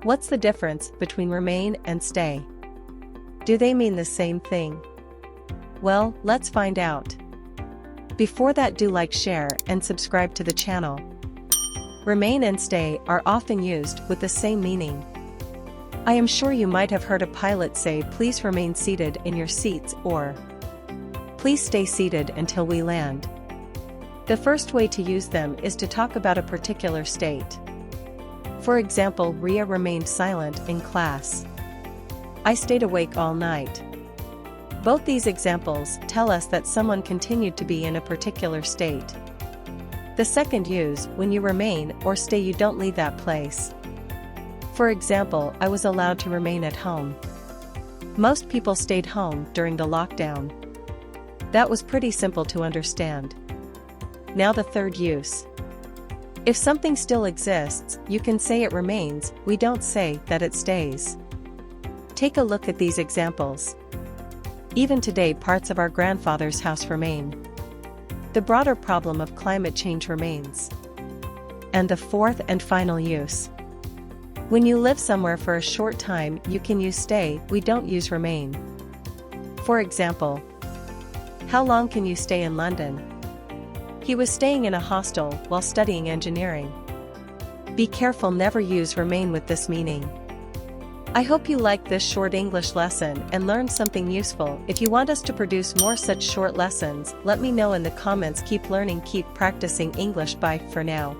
What's the difference between remain and stay? Do they mean the same thing? Well, let's find out. Before that, do like, share, and subscribe to the channel. Remain and stay are often used with the same meaning. I am sure you might have heard a pilot say, "Please remain seated in your seats," or "Please stay seated until we land." The first way to use them is to talk about a particular state. For example, Ria remained silent in class. I stayed awake all night. Both these examples tell us that someone continued to be in a particular state. The second use, when you remain or stay, you don't leave that place. For example, I was allowed to remain at home. Most people stayed home during the lockdown. That was pretty simple to understand. Now the third use. If something still exists, you can say it remains, we don't say that it stays. Take a look at these examples. Even today, parts of our grandfather's house remain. The broader problem of climate change remains. And the fourth and final use. When you live somewhere for a short time, you can use stay, we don't use remain. For example, how long can you stay in London? He was staying in a hostel while studying engineering. Be careful, never use remain with this meaning. I hope you liked this short English lesson and learned something useful. If you want us to produce more such short lessons, let me know in the comments. Keep learning, keep practicing English. Bye for now.